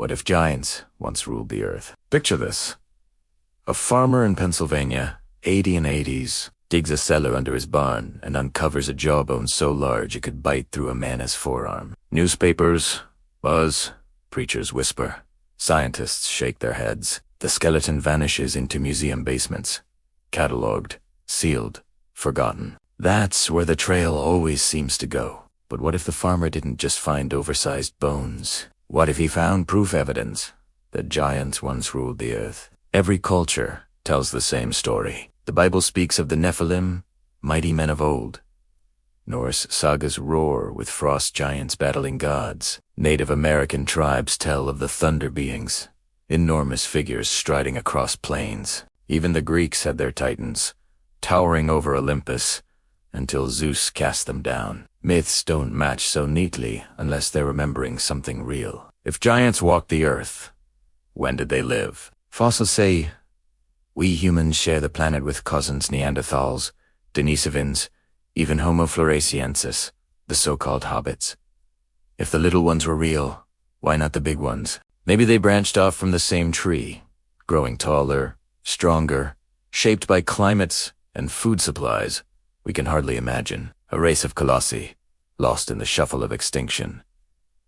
What if giants once ruled the earth? Picture this. A farmer in Pennsylvania, 80 and 80s, digs a cellar under his barn and uncovers a jawbone so large it could bite through a man's forearm. Newspapers buzz, preachers whisper, scientists shake their heads. The skeleton vanishes into museum basements, catalogued, sealed, forgotten. That's where the trail always seems to go. But what if the farmer didn't just find oversized bones? What if he found proof evidence that giants once ruled the earth? Every culture tells the same story. The Bible speaks of the Nephilim, mighty men of old. Norse sagas roar with frost giants battling gods. Native American tribes tell of the thunder beings, enormous figures striding across plains. Even the Greeks had their titans, towering over Olympus, until Zeus cast them down. Myths don't match so neatly unless they're remembering something real. If giants walked the earth, when did they live? Fossils say we humans share the planet with cousins Neanderthals, Denisovans, even Homo floresiensis, the so-called hobbits. If the little ones were real, why not the big ones? Maybe they branched off from the same tree, growing taller, stronger, shaped by climates and food supplies we can hardly imagine. A race of colossi, lost in the shuffle of extinction.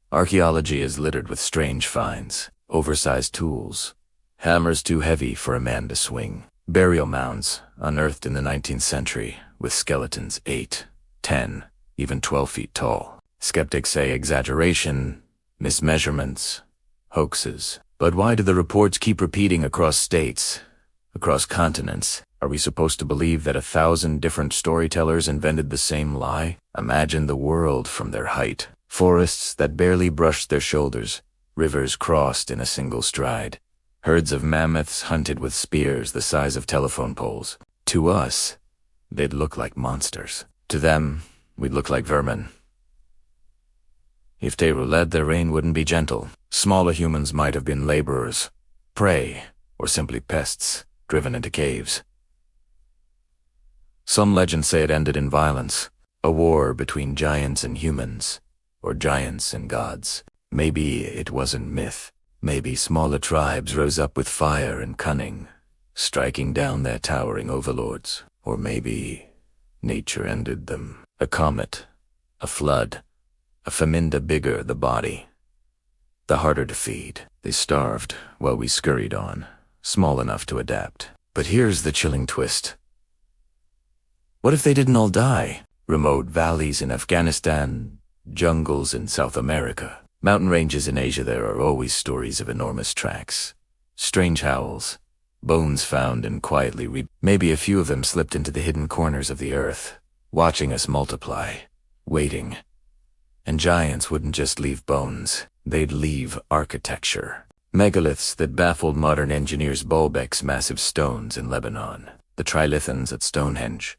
Archaeology is littered with strange finds, oversized tools, hammers too heavy for a man to swing, burial mounds unearthed in the 19th century with skeletons 8, 10, even 12 feet tall. Skeptics say exaggeration, mismeasurements, hoaxes. But why do the reports keep repeating across states, across continents? Are we supposed to believe that 1,000 different storytellers invented the same lie? Imagine the world from their height. Forests that barely brushed their shoulders, rivers crossed in a single stride, herds of mammoths hunted with spears the size of telephone poles. To us, they'd look like monsters. To them, we'd look like vermin. If they led, their reign wouldn't be gentle. Smaller humans might have been laborers, prey, or simply pests, driven into caves. Some legends say it ended in violence, a war between giants and humans, or giants and gods. Maybe it wasn't myth. Maybe smaller tribes rose up with fire and cunning, striking down their towering overlords. Or maybe nature ended them. A comet, a flood, a famine bigger the body, the harder to feed. They starved while we scurried on, small enough to adapt. But here's the chilling twist. What if they didn't all die? Remote valleys in Afghanistan, jungles in South America, mountain ranges in Asia, there are always stories of enormous tracks, strange howls, bones found and quietly maybe a few of them slipped into the hidden corners of the earth, watching us multiply, waiting. And giants wouldn't just leave bones, they'd leave architecture. Megaliths that baffled modern engineers. Baalbek's massive stones in Lebanon, the trilithons at Stonehenge,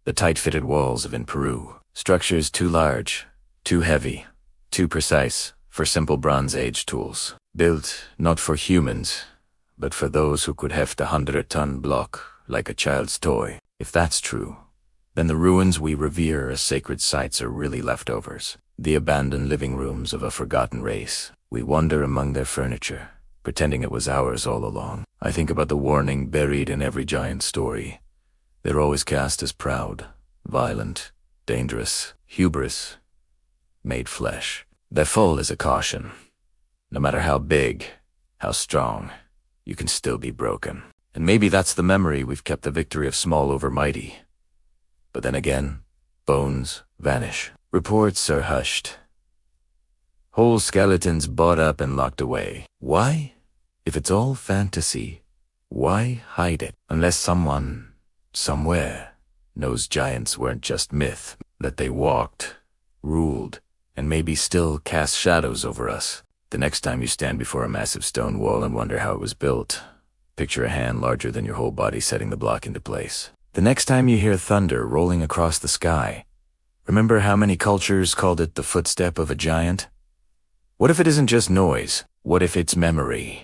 the tight-fitted walls of in Peru. Structures too large, too heavy, too precise for simple Bronze Age tools. Built not for humans, but for those who could heft a 100-ton block like a child's toy. If that's true, then the ruins we revere as sacred sites are really leftovers. The abandoned living rooms of a forgotten race. We wander among their furniture, pretending it was ours all along. I think about the warning buried in every giant story. They're always cast as proud, violent, dangerous, hubris, made flesh. Their fall is a caution. No matter how big, how strong, you can still be broken. And maybe that's the memory we've kept, the victory of small over mighty. But then again, bones vanish. Reports are hushed. Whole skeletons bought up and locked away. Why? If it's all fantasy, why hide it? Unless someone, somewhere, knows giants weren't just myth, that they walked, ruled, and maybe still cast shadows over us. The next time you stand before a massive stone wall and wonder how it was built, picture a hand larger than your whole body setting the block into place. The next time you hear thunder rolling across the sky, remember how many cultures called it the footstep of a giant? What if it isn't just noise? What if it's memory?